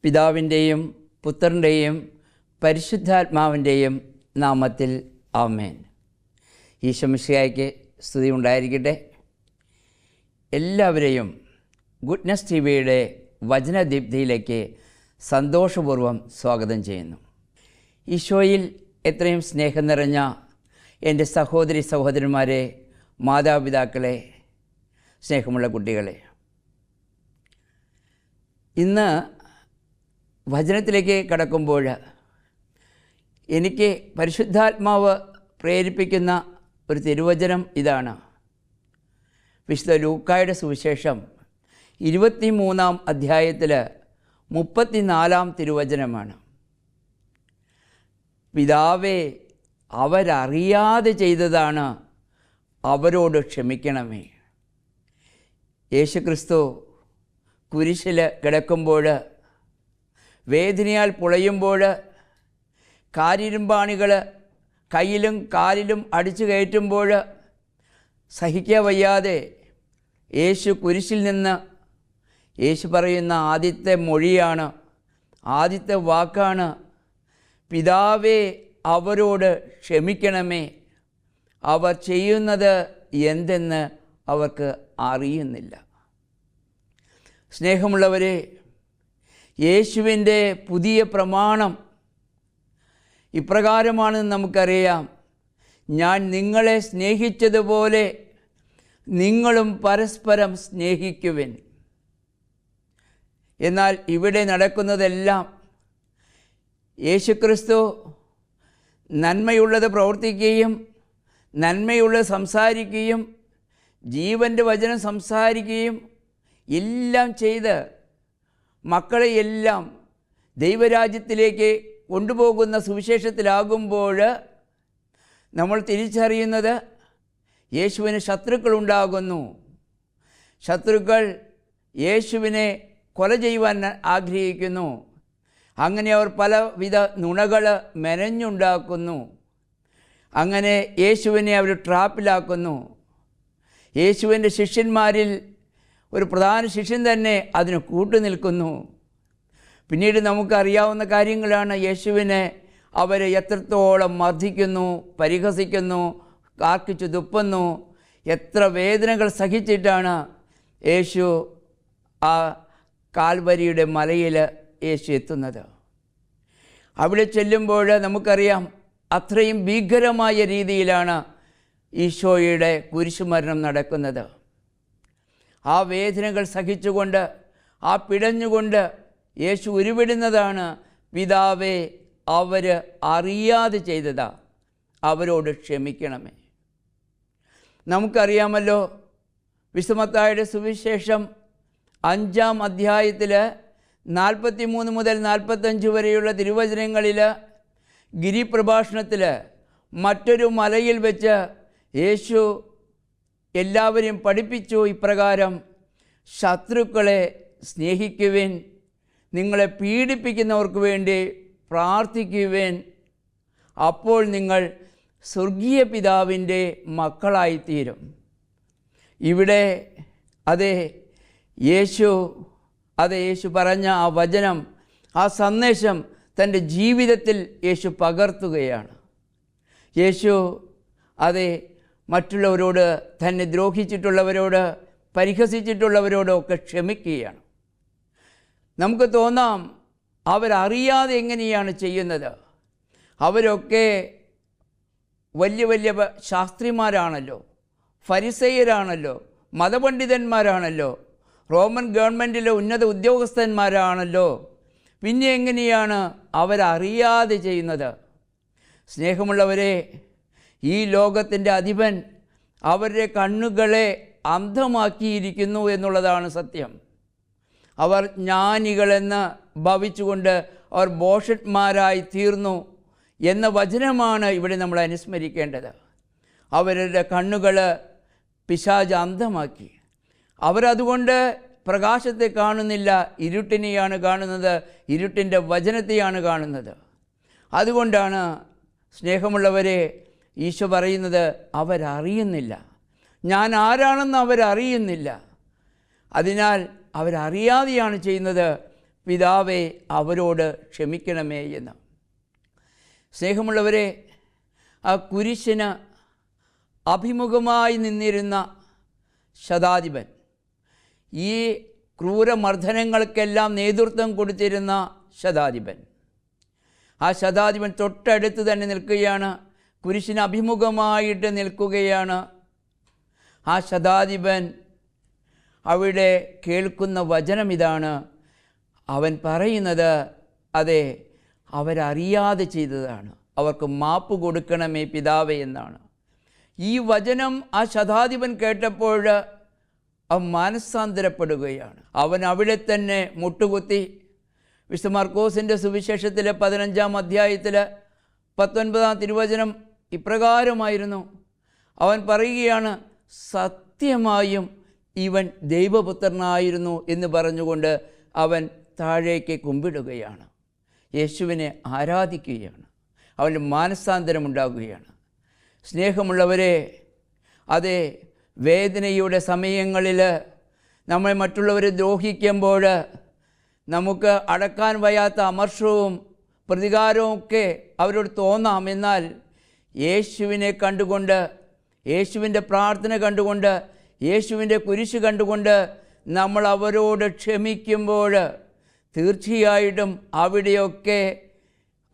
പിതാവിൻ്റെയും പുത്രൻ്റെയും പരിശുദ്ധാത്മാവിൻ്റെയും നാമത്തിൽ ആമേൻ. ഈശോ മിശിഹായ്ക്ക് സ്തുതി ഉണ്ടായിരിക്കട്ടെ. എല്ലാവരെയും ഗുഡ്നസ് ടിവിയുടെ വചനദീപ്തിയിലേക്ക് സന്തോഷപൂർവ്വം സ്വാഗതം ചെയ്യുന്നു. ഈശോയിൽ എത്രയും സ്നേഹം നിറഞ്ഞ എൻ്റെ സഹോദരി സഹോദരന്മാരെ, മാതാപിതാക്കളെ, സ്നേഹമുള്ള കുട്ടികളെ, ഇന്ന് വചനത്തിലേക്ക് കടക്കുമ്പോൾ എനിക്ക് പരിശുദ്ധാത്മാവ് പ്രേരിപ്പിക്കുന്ന ഒരു തിരുവചനം ഇതാണ്. വിശുദ്ധ ലൂക്കായുടെ സുവിശേഷം 23-ാം അധ്യായത്തിൽ 34-ാം തിരുവചനമാണ്. പിതാവേ, അവരറിയാതെ ചെയ്തതാണ്, അവരോട് ക്ഷമിക്കണമേ. യേശുക്രിസ്തു കുരിശിൽ കിടക്കുമ്പോൾ, വേദനയാൽ പുളയുമ്പോൾ, കാരിരുമ്പാണികൾ കയ്യിലും കാലിലും അടിച്ചു കയറ്റുമ്പോൾ സഹിക്കാൻ വയ്യാതെ യേശു കുരിശിൽ നിന്ന് യേശു പറയുന്ന ആദ്യത്തെ മൊഴിയാണ്, ആദ്യത്തെ വാക്കാണ്, പിതാവേ, അവരോട് ക്ഷമിക്കണമേ, അവർ ചെയ്യുന്നത് എന്തെന്ന് അവർക്ക് അറിയുന്നില്ല. സ്നേഹമുള്ളവരെ, യേശുവിൻ്റെ പുതിയ പ്രമാണം ഇപ്രകാരമാണെന്ന് നമുക്കറിയാം. ഞാൻ നിങ്ങളെ സ്നേഹിച്ചതുപോലെ നിങ്ങളും പരസ്പരം സ്നേഹിക്കുവിൻ. എന്നാൽ ഇവിടെ നടക്കുന്നതെല്ലാം യേശുക്രിസ്തു നന്മയുള്ളത് പ്രവർത്തിക്കുകയും നന്മയുള്ളത് സംസാരിക്കുകയും ജീവൻ്റെ വചനം സംസാരിക്കുകയും എല്ലാം ചെയ്ത് മക്കളെയെല്ലാം ദൈവരാജ്യത്തിലേക്ക് കൊണ്ടുപോകുന്ന സുവിശേഷത്തിലാകുമ്പോൾ നമ്മൾ തിരിച്ചറിയുന്നത് യേശുവിന് ശത്രുക്കളുണ്ടാകുന്നു. ശത്രുക്കൾ യേശുവിനെ കൊല ചെയ്യുവാൻ ആഗ്രഹിക്കുന്നു. അങ്ങനെ അവർ പലവിധ നുണകൾ മെനഞ്ഞുണ്ടാക്കുന്നു. അങ്ങനെ യേശുവിനെ അവർ ട്രാപ്പിലാക്കുന്നു. യേശുവിൻ്റെ ശിഷ്യന്മാരിൽ ഒരു പ്രധാന ശിഷ്യൻ തന്നെ അതിന് കൂട്ടുനിൽക്കുന്നു. പിന്നീട് നമുക്കറിയാവുന്ന കാര്യങ്ങളാണ്. യേശുവിനെ അവർ എത്രത്തോളം മർദ്ദിക്കുന്നു, പരിഹസിക്കുന്നു, കാർക്കിച്ചു തുപ്പുന്നു. എത്ര വേദനകൾ സഹിച്ചിട്ടാണ് യേശു ആ കാൽവരിയുടെ മലയിൽ യേശു എത്തുന്നത്. അവിടെ ചെല്ലുമ്പോൾ നമുക്കറിയാം, അത്രയും ഭീകരമായ രീതിയിലാണ് ഈശോയുടെ കുരിശുമരണം നടക്കുന്നത്. ആ വേദനകൾ സഹിച്ചുകൊണ്ട്, ആ പിടഞ്ഞുകൊണ്ട് യേശു ഉരുവിടുന്നതാണ്, പിതാവേ, അവർ അറിയാതെ ചെയ്തതാ, അവരോട് ക്ഷമിക്കണമേ. നമുക്കറിയാമല്ലോ, വിശുദ്ധ മത്തായിയുടെ സുവിശേഷം 5-ാം അധ്യായത്തിൽ 43 മുതൽ 45 വരെയുള്ള തിരുവചനങ്ങളിൽ ഗിരിപ്രഭാഷണത്തിൽ മറ്റൊരു മലയിൽ വെച്ച് യേശു എല്ലാവരെയും പഠിപ്പിച്ചു ഇപ്രകാരം: ശത്രുക്കളെ സ്നേഹിക്കുവിൻ, നിങ്ങളെ പീഡിപ്പിക്കുന്നവർക്ക് വേണ്ടി പ്രാർത്ഥിക്കുവിൻ, അപ്പോൾ നിങ്ങൾ സ്വർഗീയ പിതാവിൻ്റെ മക്കളായിത്തീരും. ഇവിടെ യേശു പറഞ്ഞ ആ വചനം, ആ സന്ദേശം തൻ്റെ ജീവിതത്തിൽ യേശു പകർത്തുകയാണ്. യേശു മറ്റുള്ളവരോട്, തന്നെ ദ്രോഹിച്ചിട്ടുള്ളവരോട്, പരിഹസിച്ചിട്ടുള്ളവരോടൊക്കെ ക്ഷമിക്കുകയാണ്. നമുക്ക് തോന്നാം, അവരറിയാതെ എങ്ങനെയാണ് ചെയ്യുന്നത്? അവരൊക്കെ വലിയ വലിയ ശാസ്ത്രിമാരാണല്ലോ, ഫരിസേയരാണല്ലോ, മതപണ്ഡിതന്മാരാണല്ലോ, റോമൻ ഗവൺമെൻറ്റിലെ ഉന്നത ഉദ്യോഗസ്ഥന്മാരാണല്ലോ, പിന്നെ എങ്ങനെയാണ് അവരറിയാതെ ചെയ്യുന്നത്? സ്നേഹമുള്ളവരെ, ഈ ലോകത്തിൻ്റെ അധിപൻ അവരുടെ കണ്ണുകളെ അന്ധമാക്കിയിരിക്കുന്നു എന്നുള്ളതാണ് സത്യം. അവർ ജ്ഞാനികളെന്ന് ഭവിച്ചുകൊണ്ട് അവർ ഭോഷന്മാരായി തീർന്നു എന്ന വചനമാണ് ഇവിടെ നമ്മൾ അനുസ്മരിക്കേണ്ടത്. അവരുടെ കണ്ണുകൾ പിശാച് അന്ധമാക്കി. അവരതുകൊണ്ട് പ്രകാശത്തെ കാണുന്നില്ല, ഇരുട്ടിനെയാണ് കാണുന്നത്, ഇരുട്ടിൻ്റെ വചനത്തെയാണ് കാണുന്നത്. അതുകൊണ്ടാണ് സ്നേഹമുള്ളവരെ ഈശോ പറയുന്നത്, അവരറിയുന്നില്ല, ഞാൻ ആരാണെന്ന് അവരറിയുന്നില്ല. അതിനാൽ അവരറിയാതെയാണ് ചെയ്യുന്നത്. പിതാവേ അവരോട് ക്ഷമിക്കണമേ എന്ന്. സ്നേഹമുള്ളവരെ, ആ കുരിശിന് അഭിമുഖമായി നിന്നിരുന്ന ശതാധിപൻ, ഈ ക്രൂരമർദ്ദനങ്ങൾക്കെല്ലാം നേതൃത്വം കൊടുത്തിരുന്ന ശതാധിപൻ, ആ ശതാധിപൻ തൊട്ടടുത്ത് തന്നെ നിൽക്കുകയാണ്, കുരിശിന് അഭിമുഖമായിട്ട് നിൽക്കുകയാണ്. ആ ശതാധിപൻ അവിടെ കേൾക്കുന്ന വചനം ഇതാണ്. അവൻ പറയുന്നത്, അതെ, അവരറിയാതെ ചെയ്തതാണ്, അവർക്ക് മാപ്പ് കൊടുക്കണമേ പിതാവേ എന്നാണ്. ഈ വചനം ആ ശതാധിപൻ കേട്ടപ്പോൾ അവൻ മാനസാന്തരപ്പെടുകയാണ്. അവൻ അവിടെ തന്നെ മുട്ടുകുത്തി. വിശുദ്ധ മർക്കോസിൻ്റെ സുവിശേഷത്തിലെ 15-ാം അധ്യായത്തിൽ 19-ാം തിരുവചനം ഇപ്രകാരമായിരുന്നു. അവൻ പറയുകയാണ്, സത്യമായും ഇവൻ ദൈവപുത്രനായിരുന്നു എന്ന് പറഞ്ഞുകൊണ്ട് അവൻ താഴേക്ക് കുമ്പിടുകയാണ്, യേശുവിനെ ആരാധിക്കുകയാണ്, അവന് മാനസാന്തരമുണ്ടാകുകയാണ്. സ്നേഹമുള്ളവരെ, അതെ, വേദനയുടെ സമയങ്ങളിൽ നമ്മൾ മറ്റുള്ളവരെ ദ്രോഹിക്കുമ്പോൾ നമുക്ക് അടക്കാൻ വയ്യാത്ത അമർഷവും പ്രതികാരവും ഒക്കെ അവരോട് തോന്നാം. എന്നാൽ യേശുവിനെ കണ്ടുകൊണ്ട്, യേശുവിൻ്റെ പ്രാർത്ഥന കണ്ടുകൊണ്ട്, യേശുവിൻ്റെ കുരിശ് കണ്ടുകൊണ്ട് നമ്മൾ അവരോട് ക്ഷമിക്കുമ്പോൾ തീർച്ചയായിട്ടും അവിടെയൊക്കെ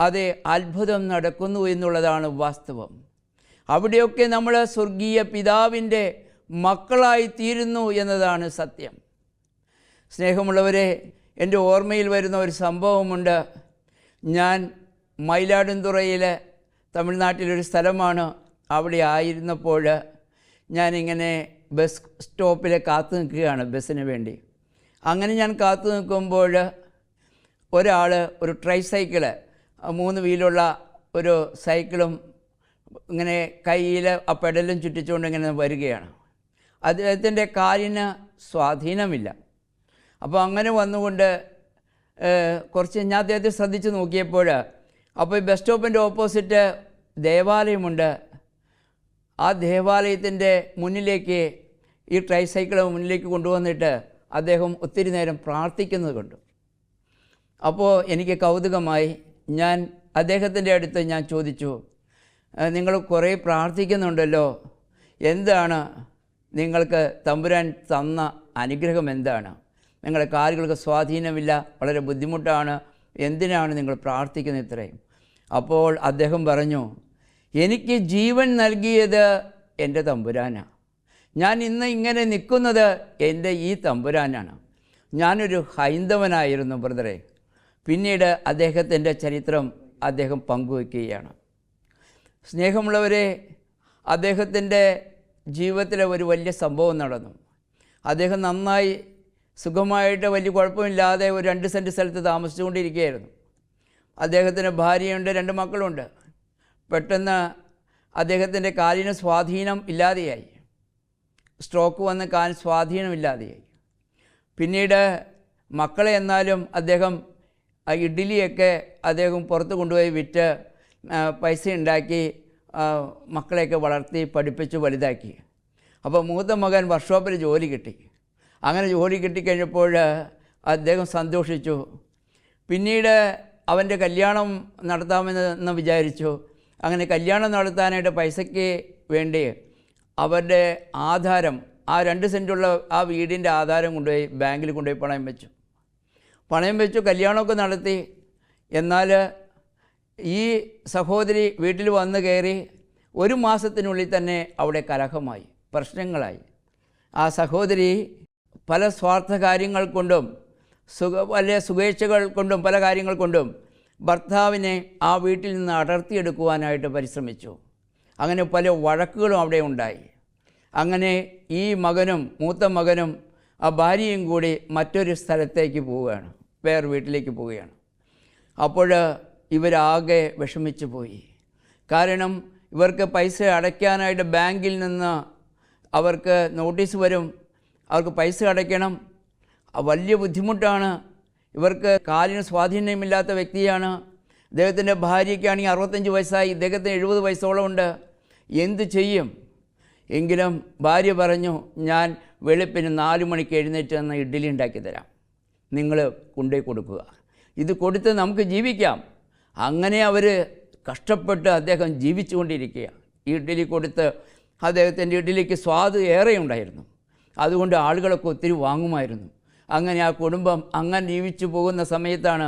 അതെ അത്ഭുതം നടക്കുന്നു എന്നുള്ളതാണ് വാസ്തവം. അവിടെയൊക്കെ നമ്മൾ സ്വർഗീയ പിതാവിൻ്റെ മക്കളായി തീരുന്നു എന്നതാണ് സത്യം. സ്നേഹമുള്ളവരെ, എൻ്റെ ഓർമ്മയിൽ വരുന്ന ഒരു സംഭവമുണ്ട്. ഞാൻ മയിലാടുംതുറയിലെ തമിഴ്നാട്ടിലൊരു സ്ഥലമാണ്. അവിടെ ആയിരുന്നപ്പോൾ ഞാനിങ്ങനെ ബസ് സ്റ്റോപ്പിൽ കാത്തു നിൽക്കുകയാണ് ബസ്സിന് വേണ്ടി. അങ്ങനെ ഞാൻ കാത്തു നിൽക്കുമ്പോൾ ഒരാൾ ഒരു ട്രൈസൈക്കിള്, 3 വീലുള്ള ഒരു സൈക്കിളും ഇങ്ങനെ കയ്യിൽ ആ പെഡലും ചുറ്റിച്ചുകൊണ്ട് ഇങ്ങനെ വരികയാണ്. അദ്ദേഹത്തിൻ്റെ കാലിന് സ്വാധീനമില്ല. അപ്പോൾ അങ്ങനെ വന്നുകൊണ്ട് കുറച്ച് ഞാൻ അദ്ദേഹത്തെ ശ്രദ്ധിച്ച് നോക്കിയപ്പോൾ, അപ്പോൾ ഈ ബസ് സ്റ്റോപ്പിൻ്റെ ഓപ്പോസിറ്റ് ദേവാലയമുണ്ട്. ആ ദേവാലയത്തിൻ്റെ മുന്നിലേക്ക് ഈ ട്രൈസൈക്കിൾ മുന്നിലേക്ക് കൊണ്ടുവന്നിട്ട് അദ്ദേഹം ഒത്തിരി നേരം പ്രാർത്ഥിക്കുന്നത് കണ്ടു. അപ്പോൾ എനിക്ക് കൗതുകമായി. ഞാൻ അദ്ദേഹത്തിൻ്റെ അടുത്ത് ഞാൻ ചോദിച്ചു, നിങ്ങൾ കുറേ പ്രാർത്ഥിക്കുന്നുണ്ടല്ലോ, എന്താണ് നിങ്ങൾക്ക് തമ്പുരാൻ തന്ന അനുഗ്രഹം എന്താണ്? നിങ്ങളുടെ കാലുകൾക്ക് സ്വാധീനമില്ല, വളരെ ബുദ്ധിമുട്ടാണ്, എന്തിനാണ് നിങ്ങൾ പ്രാർത്ഥിക്കുന്നത് ഇത്രയും? അപ്പോൾ അദ്ദേഹം പറഞ്ഞു, എനിക്ക് ജീവൻ നൽകിയത് എൻ്റെ തമ്പുരാനാണ്. ഞാൻ ഇന്ന് ഇങ്ങനെ നിൽക്കുന്നത് എൻ്റെ ഈ തമ്പുരാനാണ്. ഞാനൊരു ഹൈന്ദവനായിരുന്നു ബ്രദറെ. പിന്നീട് അദ്ദേഹത്തിൻ്റെ ചരിത്രം അദ്ദേഹം പങ്കുവയ്ക്കുകയാണ്. സ്നേഹമുള്ളവരെ, അദ്ദേഹത്തിൻ്റെ ജീവിതത്തിലെ ഒരു വലിയ സംഭവം നടന്നു. അദ്ദേഹം നന്നായി സുഖമായിട്ട് വലിയ കുഴപ്പമില്ലാതെ ഒരു 2 സെൻറ്റ് സ്ഥലത്ത് താമസിച്ചുകൊണ്ടിരിക്കുകയായിരുന്നു. അദ്ദേഹത്തിന് ഭാര്യയുണ്ട്, 2 മക്കളുണ്ട്. പെട്ടെന്ന് അദ്ദേഹത്തിൻ്റെ കാലിന് സ്വാധീനം ഇല്ലാതെയായി. സ്ട്രോക്ക് വന്ന് കാലിന് സ്വാധീനമില്ലാതെയായി. പിന്നീട് മക്കളെ എന്നാലും അദ്ദേഹം ഇഡ്ഡലിയൊക്കെ അദ്ദേഹം പുറത്ത് കൊണ്ടുപോയി വിറ്റ് പൈസ ഉണ്ടാക്കി മക്കളെയൊക്കെ വളർത്തി പഠിപ്പിച്ച് വലുതാക്കി. അപ്പോൾ മൂത്ത മകൻ വർക്ക്ഷോപ്പിൽ ജോലി കിട്ടി. അങ്ങനെ ജോലി കിട്ടിക്കഴിഞ്ഞപ്പോൾ അദ്ദേഹം സന്തോഷിച്ചു. പിന്നീട് അവൻ്റെ കല്യാണം നടത്താമെന്ന് വിചാരിച്ചു. അങ്ങനെ കല്യാണം നടത്താനായിട്ട് പൈസയ്ക്ക് വേണ്ടി അവരുടെ ആധാരം, ആ 2 സെൻറ്റുള്ള ആ വീടിൻ്റെ ആധാരം കൊണ്ടുപോയി ബാങ്കിൽ കൊണ്ടുപോയി പണയം വെച്ചു കല്യാണമൊക്കെ നടത്തി. എന്നാൽ ഈ സഹോദരി വീട്ടിൽ വന്ന് കയറി 1 മാസത്തിനുള്ളിൽ തന്നെ അവിടെ കലഹമായി, പ്രശ്നങ്ങളായി. ആ സഹോദരി പല സ്വാർത്ഥ കാര്യങ്ങൾ കൊണ്ടും വലിയ സുഖേച്ഛകൾ കൊണ്ടും പല കാര്യങ്ങൾ കൊണ്ടും ഭർത്താവിനെ ആ വീട്ടിൽ നിന്ന് അടർത്തിയെടുക്കുവാനായിട്ട് പരിശ്രമിച്ചു. അങ്ങനെ പല വഴക്കുകളും അവിടെ ഉണ്ടായി. അങ്ങനെ ഈ മകനും മൂത്ത മകനും ആ ഭാര്യയും കൂടി മറ്റൊരു സ്ഥലത്തേക്ക് പോവുകയാണ്, വേറെ വീട്ടിലേക്ക് പോവുകയാണ്. അപ്പോൾ ഇവരാകെ വിഷമിച്ചു പോയി. കാരണം ഇവർക്ക് പൈസ അടയ്ക്കാനായിട്ട് ബാങ്കിൽ നിന്ന് അവർക്ക് നോട്ടീസ് വരും, അവർക്ക് പൈസ അടയ്ക്കണം. വലിയ ബുദ്ധിമുട്ടാണ്. ഇവർക്ക് കാലിന് സ്വാധീനമില്ലാത്ത വ്യക്തിയാണ്. ഇദ്ദേഹത്തിൻ്റെ ഭാര്യയ്ക്കാണെങ്കിൽ 65 വയസ്സായി, ഇദ്ദേഹത്തിന് 70 വയസ്സോളം ഉണ്ട്. എന്തു ചെയ്യും? എങ്കിലും ഭാര്യ പറഞ്ഞു, ഞാൻ വെളുപ്പിന് 4 മണിക്ക് എഴുന്നേറ്റ് നിന്ന് ഇഡ്ഡലി ഉണ്ടാക്കി തരാം. നിങ്ങൾ കൊണ്ടുപോയി കൊടുക്കുക, ഇത് കൊടുത്ത് നമുക്ക് ജീവിക്കാം. അങ്ങനെ അവർ കഷ്ടപ്പെട്ട് അദ്ദേഹം ജീവിച്ചുകൊണ്ടിരിക്കുക. ഈ ഇഡ്ഡലി കൊടുത്ത് അദ്ദേഹത്തിൻ്റെ ഇഡ്ഡലിക്ക് സ്വാദ് ഏറെ ഉണ്ടായിരുന്നു. അതുകൊണ്ട് ആളുകളൊക്കെ ഒത്തിരി വാങ്ങുമായിരുന്നു. അങ്ങനെ ആ കുടുംബം അങ്ങനെ ജീവിച്ചു പോകുന്ന സമയത്താണ്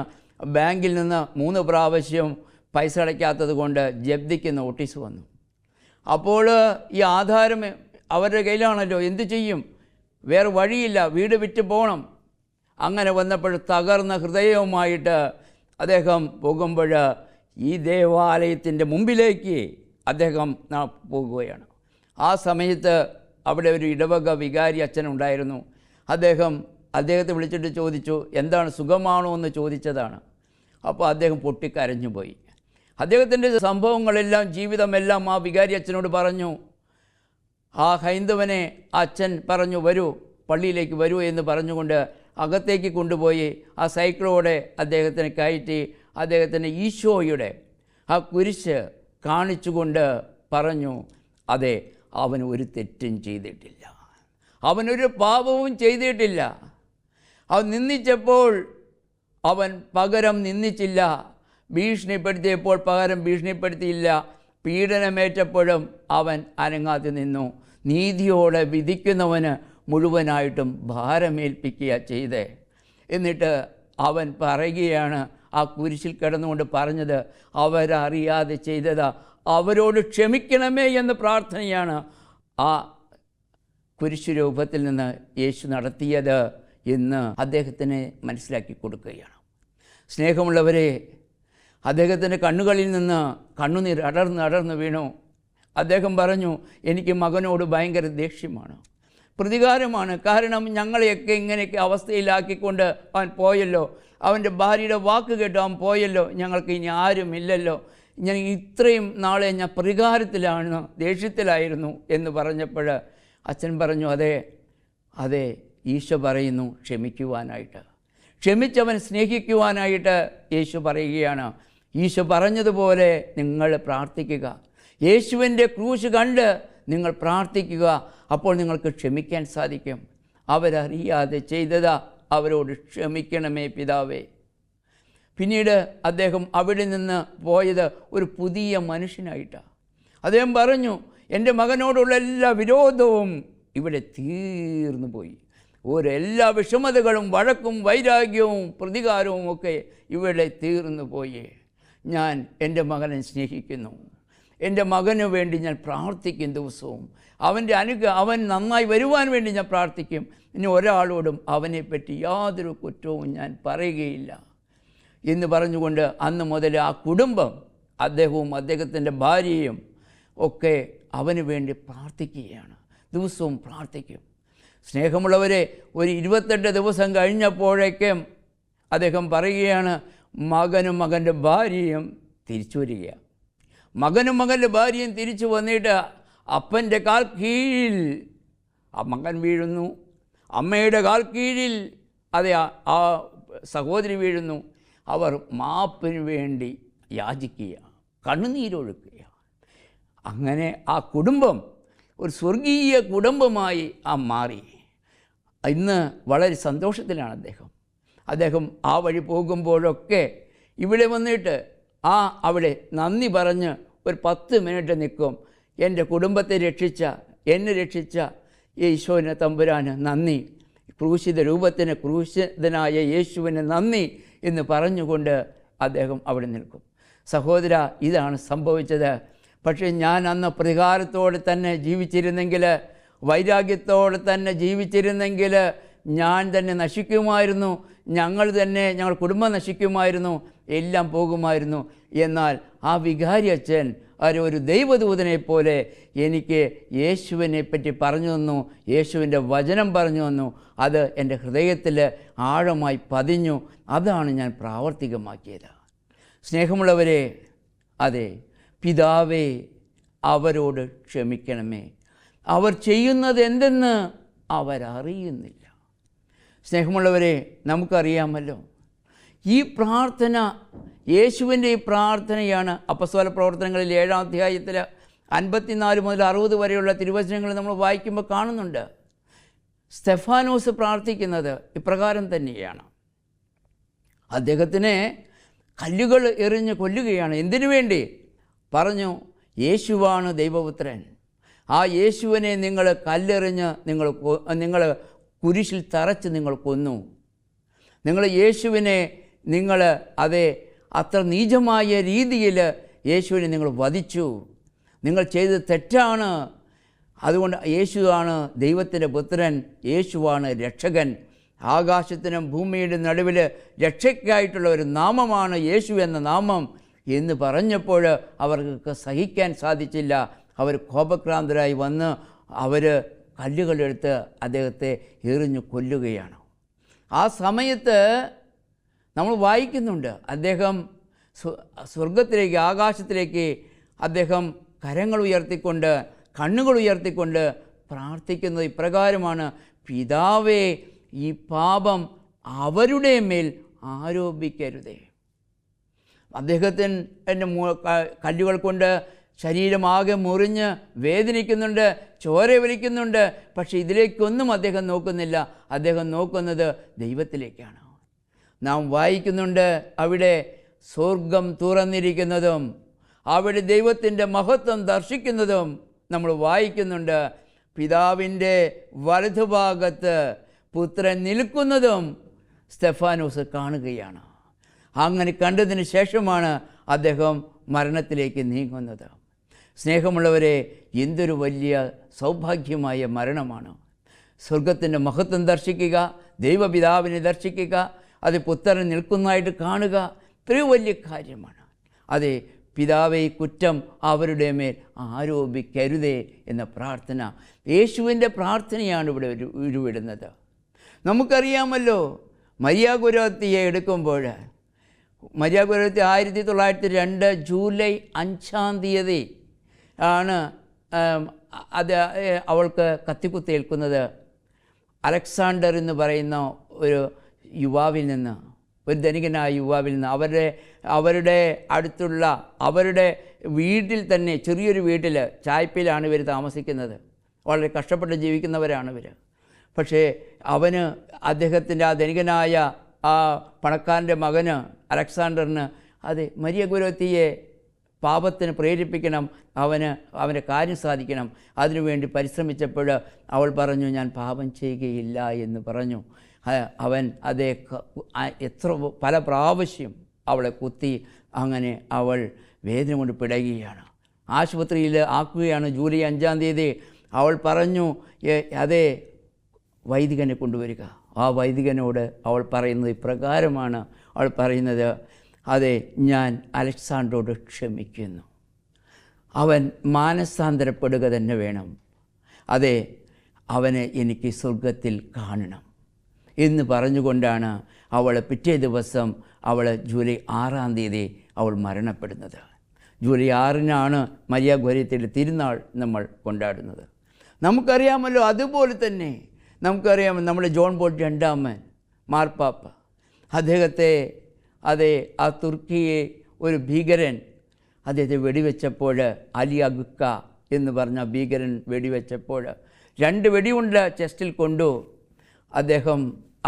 ബാങ്കിൽ നിന്ന് 3 പ്രാവശ്യം പൈസ അടയ്ക്കാത്തത് കൊണ്ട് ജപ്തിക്ക് നോട്ടീസ് വന്നു. അപ്പോൾ ഈ ആധാരം അവരുടെ കയ്യിലാണല്ലോ, എന്തു ചെയ്യും? വേറെ വഴിയില്ല, വീട് വിറ്റ് പോകണം. അങ്ങനെ വന്നപ്പോൾ തകർന്ന ഹൃദയവുമായിട്ട് അദ്ദേഹം പോകുമ്പോൾ ഈ ദേവാലയത്തിൻ്റെ മുമ്പിലേക്ക് അദ്ദേഹം പോകുകയാണ്. ആ സമയത്ത് അവിടെ ഒരു ഇടവക വികാരി അച്ഛനുണ്ടായിരുന്നു. അദ്ദേഹത്തെ വിളിച്ചിട്ട് ചോദിച്ചു, എന്താണ്, സുഖമാണോ എന്ന് ചോദിച്ചതാണ്. അപ്പോൾ അദ്ദേഹം പൊട്ടിക്കരഞ്ഞുപോയി. അദ്ദേഹത്തിൻ്റെ സംഭവങ്ങളെല്ലാം, ജീവിതമെല്ലാം ആ വികാരി അച്ഛനോട് പറഞ്ഞു. ആ ഹൈന്ദവനെ അച്ഛൻ പറഞ്ഞു, വരൂ, പള്ളിയിലേക്ക് വരൂ എന്ന് പറഞ്ഞുകൊണ്ട് അകത്തേക്ക് കൊണ്ടുപോയി ആ സൈക്കിളോടെ അദ്ദേഹത്തിന് കയറ്റി അദ്ദേഹത്തിന് ഈശോയുടെ ആ കുരിശ് കാണിച്ചുകൊണ്ട് പറഞ്ഞു, അതെ, അവൻ ഒരു തെറ്റും ചെയ്തിട്ടില്ല, അവനൊരു പാപവും ചെയ്തിട്ടില്ല. അവൻ നിന്ദിച്ചപ്പോൾ അവൻ പകരം നിന്ദിച്ചില്ല, ഭീഷണിപ്പെടുത്തിയപ്പോൾ പകരം ഭീഷണിപ്പെടുത്തിയില്ല, പീഡനമേറ്റപ്പോഴും അവൻ അനങ്ങാതെ നിന്നു. നീതിയോടെ വിധിക്കുന്നവന് മുഴുവനായിട്ടും ഭാരമേൽപ്പിക്കുക ചെയ്തേ. എന്നിട്ട് അവൻ പറയുകയാണ്, ആ കുരിശിൽ കിടന്നുകൊണ്ട് പറഞ്ഞത്, അവരറിയാതെ ചെയ്തതാ, അവരോട് ക്ഷമിക്കണമേ എന്ന പ്രാർത്ഥനയാണ് ആ കുരിശു രൂപത്തിൽ നിന്ന് യേശു നടത്തിയത് എന്ന് അദ്ദേഹത്തിന് മനസ്സിലാക്കി കൊടുക്കുകയാണ്. സ്നേഹമുള്ളവരെ, അദ്ദേഹത്തിൻ്റെ കണ്ണുകളിൽ നിന്ന് കണ്ണുനീർ അടർന്ന് വീണു. അദ്ദേഹം പറഞ്ഞു, എനിക്ക് മകനോട് ഭയങ്കര ദേഷ്യമാണ്, പ്രതികാരമാണ്. കാരണം ഞങ്ങളെയൊക്കെ ഇങ്ങനെയൊക്കെ അവസ്ഥയിലാക്കിക്കൊണ്ട് അവൻ പോയല്ലോ, അവൻ്റെ ഭാര്യയുടെ വാക്ക് കേട്ട് അവൻ പോയല്ലോ, ഞങ്ങൾക്ക് ഇനി ആരുമില്ലല്ലോ, ഞാൻ ഇത്രയും നാളെ ഞാൻ പ്രതികാരത്തിലാണ്, ദേഷ്യത്തിലായിരുന്നു എന്ന് പറഞ്ഞപ്പോൾ അച്ഛൻ പറഞ്ഞു, അതെ, ഈശോ പറയുന്നു ക്ഷമിക്കുവാനായിട്ട്, ക്ഷമിച്ചവൻ സ്നേഹിക്കുവാനായിട്ട് യേശു പറയുകയാണ്. ഈശോ പറഞ്ഞതുപോലെ നിങ്ങൾ പ്രാർത്ഥിക്കുക, യേശുവിൻ്റെ ക്രൂശ് കണ്ട് നിങ്ങൾ പ്രാർത്ഥിക്കുക, അപ്പോൾ നിങ്ങൾക്ക് ക്ഷമിക്കാൻ സാധിക്കും. അവരറിയാതെ ചെയ്തതാ, അവരോട് ക്ഷമിക്കണമേ പിതാവേ. പിന്നീട് അദ്ദേഹം അവിടെ നിന്ന് പോയത് ഒരു പുതിയ മനുഷ്യനായിട്ടാണ്. അദ്ദേഹം പറഞ്ഞു, എൻ്റെ മകനോടുള്ള എല്ലാ വിരോധവും ഇവിടെ തീർന്നു പോയി, എല്ലാ വിഷമതകളും വഴക്കും വൈരാഗ്യവും പ്രതികാരവും ഒക്കെ ഇവിടെ തീർന്നു പോയി. ഞാൻ എൻ്റെ മകനെ സ്നേഹിക്കുന്നു, എൻ്റെ മകന് വേണ്ടി ഞാൻ പ്രാർത്ഥിക്കും ദിവസവും, അവൻ നന്നായി വരുവാൻ വേണ്ടി ഞാൻ പ്രാർത്ഥിക്കും. ഇനി ഒരാളോടും അവനെപ്പറ്റി യാതൊരു കുറ്റവും ഞാൻ പറയുകയില്ല എന്ന് പറഞ്ഞുകൊണ്ട് അന്ന് മുതൽ ആ കുടുംബം, അദ്ദേഹവും അദ്ദേഹത്തിൻ്റെ ഭാര്യയും ഒക്കെ അവന് വേണ്ടി പ്രാർത്ഥിക്കുകയാണ്, ദിവസവും പ്രാർത്ഥിക്കും. സ്നേഹമുള്ളവരെ, ഒരു 28 ദിവസം കഴിഞ്ഞപ്പോഴേക്കും അദ്ദേഹം പറയുകയാണ്, മകനും മകൻ്റെ ഭാര്യയും തിരിച്ചു വരികയാണ്. മകനും മകൻ്റെ ഭാര്യയും തിരിച്ചു വന്നിട്ട് അപ്പൻ്റെ കാൽ കീഴിൽ ആ മകൻ വീഴുന്നു, അമ്മയുടെ കാൽ കീഴിൽ ആ സഹോദരി വീഴുന്നു. അവർ മാപ്പിന് വേണ്ടി യാചിക്കുക, കണ്ണുനീരൊഴുക്കുക. അങ്ങനെ ആ കുടുംബം ഒരു സ്വർഗീയ കുടുംബമായി മാറി. ഇന്ന് വളരെ സന്തോഷത്തിലാണ് അദ്ദേഹം ആ വഴി പോകുമ്പോഴൊക്കെ ഇവിടെ വന്നിട്ട് അവിടെ നന്ദി പറഞ്ഞ് ഒരു 10 മിനിറ്റ് നിൽക്കും. എൻ്റെ കുടുംബത്തെ എന്നെ രക്ഷിച്ച ഈശോനെ തമ്പുരാന് നന്ദി, ക്രൂശിത രൂപത്തിന്, ക്രൂശിതനായ യേശുവിന് നന്ദി എന്ന് പറഞ്ഞുകൊണ്ട് അദ്ദേഹം അവിടെ നിൽക്കും. സഹോദര, ഇതാണ് സംഭവിച്ചത്. പക്ഷേ ഞാൻ അന്ന് പ്രതികാരത്തോടെ തന്നെ ജീവിച്ചിരുന്നെങ്കിൽ, വൈരാഗ്യത്തോടെ തന്നെ ജീവിച്ചിരുന്നെങ്കിൽ ഞാൻ തന്നെ നശിക്കുമായിരുന്നു, ഞങ്ങൾ കുടുംബം നശിക്കുമായിരുന്നു, എല്ലാം പോകുമായിരുന്നു. എന്നാൽ ആ വികാരി അച്ഛൻ ഒരു ദൈവദൂതനെ പോലെ എനിക്ക് യേശുവിനെ പറ്റി പറഞ്ഞു തന്നു, യേശുവിൻ്റെ വചനം പറഞ്ഞു തന്നു. അത് എൻ്റെ ഹൃദയത്തിൽ ആഴമായി പതിഞ്ഞു. അതാണ് ഞാൻ പ്രാവർത്തികമാക്കിയത്. സ്നേഹമുള്ളവരെ, അതെ, പിതാവേ, അവരോട് ക്ഷമിക്കണമേ, അവർ ചെയ്യുന്നത് എന്തെന്ന് അവരറിയുന്നില്ല. സ്നേഹമുള്ളവരെ, നമുക്കറിയാമല്ലോ, ഈ പ്രാർത്ഥന, യേശുവിൻ്റെ ഈ പ്രാർത്ഥനയാണ് അപ്പസ്തോല പ്രവർത്തനങ്ങളിൽ 7-ാം അധ്യായത്തിൽ 54 മുതൽ 60 വരെയുള്ള തിരുവചനങ്ങൾ നമ്മൾ വായിക്കുമ്പോൾ കാണുന്നുണ്ട്. സ്തെഫാനോസ് പ്രാർത്ഥിക്കുന്നത് ഇപ്രകാരം തന്നെയാണ്. അദ്ദേഹത്തിനെ കല്ലുകൾ എറിഞ്ഞ് കൊല്ലുകയാണ്. എന്തിനു വേണ്ടി? പറഞ്ഞു, യേശുവാണ് ദൈവപുത്രൻ. ആ യേശുവിനെ നിങ്ങൾ കല്ലെറിഞ്ഞ് നിങ്ങൾ കുരിശിൽ തറച്ച് നിങ്ങൾ കൊന്നു. നിങ്ങൾ യേശുവിനെ അത്ര നീചമായ രീതിയിൽ യേശുവിനെ നിങ്ങൾ വധിച്ചു. നിങ്ങൾ ചെയ്തത് തെറ്റാണ്. അതുകൊണ്ട് യേശുവാണ് ദൈവത്തിൻ്റെ പുത്രൻ, യേശുവാണ് രക്ഷകൻ. ആകാശത്തിനും ഭൂമിയുടെ നടുവിൽ രക്ഷയ്ക്കായിട്ടുള്ള ഒരു നാമമാണ് യേശു എന്ന നാമം എന്ന് പറഞ്ഞപ്പോൾ അവർക്ക് സഹിക്കാൻ സാധിച്ചില്ല. അവർ കോപക്രാന്തരായി വന്ന് അവർ കല്ലുകളെടുത്ത് അദ്ദേഹത്തെ എറിഞ്ഞു കൊല്ലുകയാണ്. ആ സമയത്ത് നമ്മൾ വായിക്കുന്നുണ്ട്, അദ്ദേഹം സ്വർഗത്തിലേക്ക്, ആകാശത്തിലേക്ക് അദ്ദേഹം കരങ്ങൾ ഉയർത്തിക്കൊണ്ട്, കണ്ണുകൾ ഉയർത്തിക്കൊണ്ട് പ്രാർത്ഥിക്കുന്നത് ഇപ്രകാരമാണ്: പിതാവേ, ഈ പാപം അവരുടെ മേൽ ആരോപിക്കരുതേ. അദ്ദേഹത്തിൻ്റെ കല്ലുകൾ കൊണ്ട് ശരീരമാകെ മുറിഞ്ഞ് വേദനിക്കുന്നുണ്ട്, ചോര വലിക്കുന്നുണ്ട്. പക്ഷേ ഇതിലേക്കൊന്നും അദ്ദേഹം നോക്കുന്നില്ല. അദ്ദേഹം നോക്കുന്നത് ദൈവത്തിലേക്കാണ്. നാം വായിക്കുന്നുണ്ട്, അവിടെ സ്വർഗം തുറന്നിരിക്കുന്നതും അവിടെ ദൈവത്തിൻ്റെ മഹത്വം ദർശിക്കുന്നതും നമ്മൾ വായിക്കുന്നുണ്ട്. പിതാവിൻ്റെ വലതുഭാഗത്ത് പുത്രൻ നിൽക്കുന്നതും സ്തെഫാനോസ് കാണുകയാണ്. അങ്ങനെ കണ്ടതിന് ശേഷമാണ് അദ്ദേഹം മരണത്തിലേക്ക് നീങ്ങുന്നത്. സ്നേഹമുള്ളവരെ, എന്തൊരു വലിയ സൗഭാഗ്യമായ മരണമാണ്! സ്വർഗത്തിൻ്റെ മഹത്വം ദർശിക്കുക, ദൈവപിതാവിനെ ദർശിക്കുക, അത് പുത്രൻ നിൽക്കുന്നതായിട്ട് കാണുക, ഇത്രയും വലിയ കാര്യമാണ്. അതെ, പിതാവേ, കുറ്റം അവരുടെ മേൽ ആരോപിക്കരുതേ എന്ന പ്രാർത്ഥന, യേശുവിൻ്റെ പ്രാർത്ഥനയാണ് ഇവിടെ ഉരുവിടുന്നത്. നമുക്കറിയാമല്ലോ, മരിയാഗുരുത്തിയെ എടുക്കുമ്പോൾ, മരിയാഗുരുത്തി 1902 ജൂലൈ 5 ആണ് അവൾക്ക് കത്തിക്കുത്തേൽക്കുന്നത്. അലക്സാണ്ടർ എന്ന് പറയുന്ന ഒരു യുവാവിൽ നിന്ന്, ഒരു ധനികനായ യുവാവിൽ നിന്ന്, അവരുടെ അടുത്തുള്ള അവരുടെ വീട്ടിൽ തന്നെ, ചെറിയൊരു വീട്ടിൽ, ചായ്പയിലാണ് ഇവർ താമസിക്കുന്നത്. വളരെ കഷ്ടപ്പെട്ട് ജീവിക്കുന്നവരാണ് ഇവർ. പക്ഷേ അദ്ദേഹത്തിൻ്റെ ആ ധനികനായ ആ പണക്കാരൻ്റെ മകന് അലക്സാണ്ടറിന് മരിയാഗുരുത്തിയെ പാപത്തിന് പ്രേരിപ്പിക്കണം, അവൻ്റെ കാര്യം സാധിക്കണം. അതിനുവേണ്ടി പരിശ്രമിച്ചപ്പോൾ അവൾ പറഞ്ഞു, ഞാൻ പാപം ചെയ്യുകയില്ല എന്ന് പറഞ്ഞു. അവൻ പല പ്രാവശ്യം അവളെ കുത്തി. അങ്ങനെ അവൾ വേദന കൊണ്ട് പിടയുകയാണ്. ആശുപത്രിയിൽ ആക്കുകയാണ്. ജൂലൈ 5 അവൾ പറഞ്ഞു, വൈദികനെ കൊണ്ടുവരിക. ആ വൈദികനോട് അവൾ പറയുന്നത് ഇപ്രകാരമാണ്. അവൾ പറയുന്നത്, ഞാൻ അലക്സാണ്ടറോട് ക്ഷമിക്കുന്നു, അവൻ മാനസാന്തരപ്പെടുക തന്നെ വേണം, അവനെ എനിക്ക് സ്വർഗത്തിൽ കാണണം എന്ന് പറഞ്ഞുകൊണ്ടാണ് പിറ്റേ ദിവസം ജൂലൈ 6 അവൾ മരണപ്പെടുന്നത്. ജൂലൈ 6 മരിയാഗുരുത്തിയുടെ തിരുനാൾ നമ്മൾ കൊണ്ടാടുന്നത്. നമുക്കറിയാമല്ലോ, അതുപോലെ തന്നെ നമുക്കറിയാം, നമ്മുടെ ജോൺ പോൾ II മാർപ്പാപ്പ, അദ്ദേഹത്തെ ആ തുർക്കിയെ ഒരു ഭീകരൻ അദ്ദേഹത്തെ വെടിവെച്ചപ്പോൾ, അലി അഗുക്ക എന്ന് പറഞ്ഞ ഭീകരൻ വെടിവെച്ചപ്പോൾ 2 വെടിയുണ്ട ചെസ്റ്റിൽ കൊണ്ടു. അദ്ദേഹം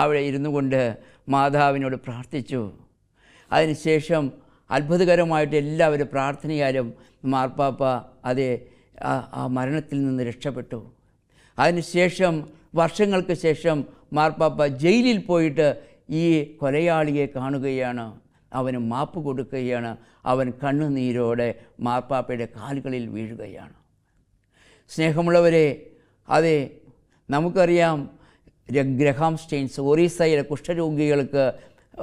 അവിടെ ഇരുന്നു കൊണ്ട് മാതാവിനോട് പ്രാർത്ഥിച്ചു. അതിനുശേഷം അത്ഭുതകരമായിട്ട് എല്ലാവരും പ്രാർത്ഥനയാലും മാർപ്പാപ്പ ആ മരണത്തിൽ നിന്ന് രക്ഷപ്പെട്ടു. അതിനുശേഷം വർഷങ്ങൾക്ക് ശേഷം മാർപ്പാപ്പ ജയിലിൽ പോയിട്ട് ഈ കൊലയാളിയെ കാണുകയാണ്. അവന് മാപ്പ് കൊടുക്കുകയാണ്. അവൻ കണ്ണുനീരോടെ മാർപ്പാപ്പയുടെ കാലുകളിൽ വീഴുകയാണ്. സ്നേഹമുള്ളവരെ, നമുക്കറിയാം, ഗ്രഹാം സ്റ്റെയിൻസ് ഒറീസയിലെ കുഷ്ഠരോഗികൾക്ക്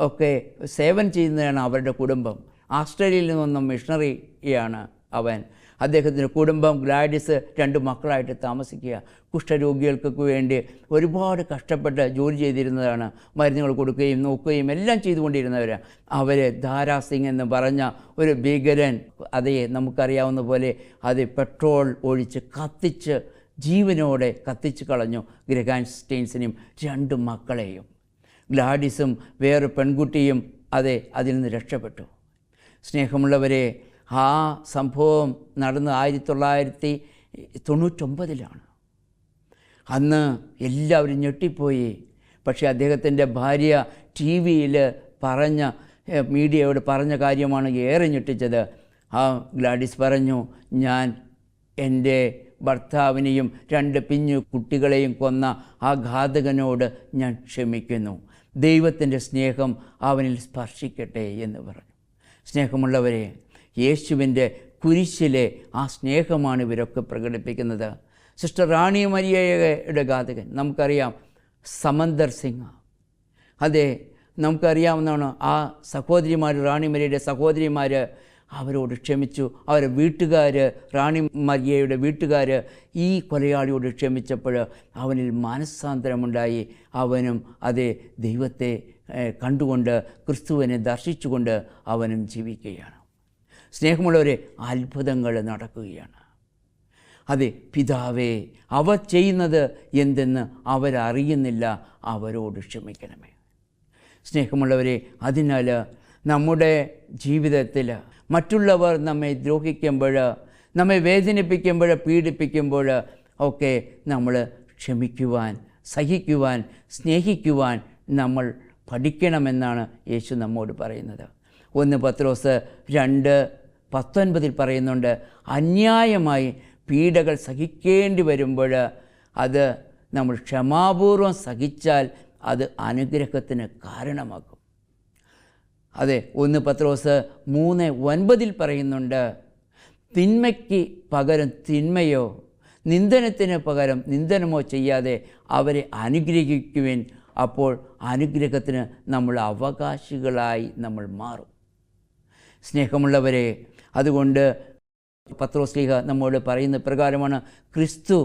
ഒക്കെ സേവനം ചെയ്യുന്നതാണ് അവരുടെ കുടുംബം. ആസ്ട്രേലിയയിൽ നിന്നും മിഷണറിയാണ് അവൻ. അദ്ദേഹത്തിൻ്റെ കുടുംബം ഗ്ലാഡിസ് 2 മക്കളായിട്ട് താമസിക്കുക. കുഷ്ഠരോഗികൾക്ക് വേണ്ടി ഒരുപാട് കഷ്ടപ്പെട്ട് ജോലി ചെയ്തിരുന്നതാണ്. മരുന്നുകൾ കൊടുക്കുകയും നോക്കുകയും എല്ലാം ചെയ്തുകൊണ്ടിരുന്നവരാണ്. അവരെ ധാരാ സിംഗ് എന്ന് പറഞ്ഞ ഒരു ഭീകരൻ നമുക്കറിയാവുന്ന പോലെ പെട്രോൾ ഒഴിച്ച് കത്തിച്ച് ജീവനോടെ കത്തിച്ച് കളഞ്ഞു. ഗ്രഹാം സ്റ്റെയിൻസിനെയും 2 മക്കളെയും. ഗ്ലാഡിസും വേറെ പെൺകുട്ടിയും അതിൽ നിന്ന് രക്ഷപ്പെട്ടു. സ്നേഹമുള്ളവരെ, ആ സംഭവം നടന്ന് 1999 അന്ന് എല്ലാവരും ഞെട്ടിപ്പോയി. പക്ഷേ അദ്ദേഹത്തിൻ്റെ ഭാര്യ TV-യിൽ പറഞ്ഞ മീഡിയയോട് പറഞ്ഞ കാര്യമാണ് ഏറെ ഞെട്ടിച്ചത്. ആ ഗ്ലാഡിസ് പറഞ്ഞു, ഞാൻ എൻ്റെ ഭർത്താവിനെയും 2 പിഞ്ചു കുട്ടികളെയും കൊന്ന ആ ഘാതകനോട് ഞാൻ ക്ഷമിക്കുന്നു. ദൈവത്തിൻ്റെ സ്നേഹം അവനിൽ സ്പർശിക്കട്ടെ എന്ന് പറഞ്ഞു. സ്നേഹമുള്ളവരെ, യേശുവിൻ്റെ കുരിശിലെ ആ സ്നേഹമാണ് ഇവരൊക്കെ പ്രകടിപ്പിക്കുന്നത്. സിസ്റ്റർ റാണി മരിയയുടെ ഘാതകൻ നമുക്കറിയാം, സമന്തർ സിംഗ്. അതെ, നമുക്കറിയാവുന്നതാണ്. ആ സഹോദരിമാർ, റാണി മരിയയുടെ സഹോദരിമാർ അവരോട് ക്ഷമിച്ചു. അവരുടെ വീട്ടുകാർ, റാണി മരിയയുടെ വീട്ടുകാർ ഈ കൊലയാളിയോട് ക്ഷമിച്ചപ്പോൾ അവനിൽ മാനസാന്തരമുണ്ടായി. അവനും അതേ ദൈവത്തെ കണ്ടുകൊണ്ട് ക്രിസ്തുവിനെ ദർശിച്ചുകൊണ്ട് അവനും ജീവിക്കുകയാണ്. സ്നേഹമുള്ളവരെ, അത്ഭുതങ്ങൾ നടക്കുകയാണ്. അതെ, പിതാവേ, അവർ ചെയ്യുന്നത് എന്തെന്ന് അവരറിയുന്നില്ല, അവരോട് ക്ഷമിക്കണമേ. സ്നേഹമുള്ളവരെ, അതിനാൽ നമ്മുടെ ജീവിതത്തിൽ മറ്റുള്ളവർ നമ്മെ ദ്രോഹിക്കുമ്പോൾ, നമ്മെ വേദനിപ്പിക്കുമ്പോൾ, പീഡിപ്പിക്കുമ്പോൾ ഒക്കെ നമ്മൾ ക്ഷമിക്കുവാൻ, സഹിക്കുവാൻ, സ്നേഹിക്കുവാൻ നമ്മൾ പഠിക്കണമെന്നാണ് യേശു നമ്മോട് പറയുന്നത്. 1 പത്രോസ് 2:19 പറയുന്നുണ്ട്, അന്യായമായി പീഡകൾ സഹിക്കേണ്ടി വരുമ്പോൾ അത് നമ്മൾ ക്ഷമാപൂർവം സഹിച്ചാൽ അത് അനുഗ്രഹത്തിന് കാരണമാകും. അതെ, 1 പത്രോസ് 3:9 പറയുന്നുണ്ട്, തിന്മയ്ക്ക് പകരം തിന്മയോ നിന്ദനത്തിന് പകരം നിന്ദനമോ ചെയ്യാതെ അവരെ അനുഗ്രഹിക്കുവിൻ, അപ്പോൾ അനുഗ്രഹത്തിന് നമ്മൾ അവകാശികളായി നമ്മൾ മാറും. സ്നേഹമുള്ളവരെ, അതുകൊണ്ട് പത്രോസ്ലീഹ നമ്മോട് പറയുന്ന പ്രകാരമാണ്, ക്രിസ്തു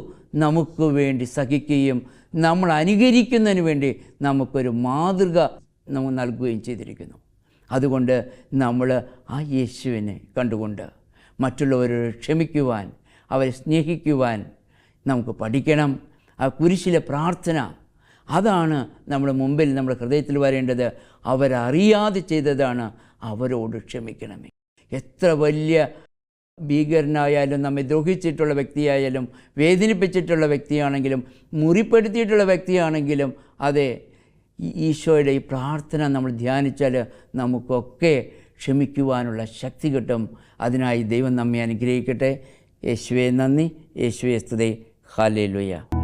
നമുക്ക് വേണ്ടി സഹിക്കുകയും നമ്മൾ അനുകരിക്കുന്നതിന് വേണ്ടി നമുക്കൊരു മാതൃക നമുക്ക് നൽകുകയും ചെയ്തിരിക്കുന്നു. അതുകൊണ്ട് നമ്മൾ ആ യേശുവിനെ കണ്ടുകൊണ്ട് മറ്റുള്ളവരോട് ക്ഷമിക്കുവാൻ, അവരെ സ്നേഹിക്കുവാൻ നമുക്ക് പഠിക്കണം. ആ കുരിശിലെ പ്രാർത്ഥന, അതാണ് നമ്മുടെ മുമ്പിൽ, നമ്മുടെ ഹൃദയത്തിൽ വരേണ്ടത്. അവരറിയാതെ ചെയ്തതാണ്, അവരോട് ക്ഷമിക്കണമേ. എത്ര വലിയ ഭീകരനായാലും, നമ്മെ ദ്രോഹിച്ചിട്ടുള്ള വ്യക്തിയായാലും, വേദനിപ്പിച്ചിട്ടുള്ള വ്യക്തിയാണെങ്കിലും, മുറിപ്പെടുത്തിയിട്ടുള്ള വ്യക്തിയാണെങ്കിലും, അതെ, ഈശോയുടെ ഈ പ്രാർത്ഥന നമ്മൾ ധ്യാനിച്ചാൽ നമുക്കൊക്കെ ക്ഷമിക്കുവാനുള്ള ശക്തി കിട്ടും. അതിനായി ദൈവം നമ്മെ അനുഗ്രഹിക്കട്ടെ. യേശുവേ നന്ദി, യേശുവേ സ്തുതി. ഹല്ലേലൂയ.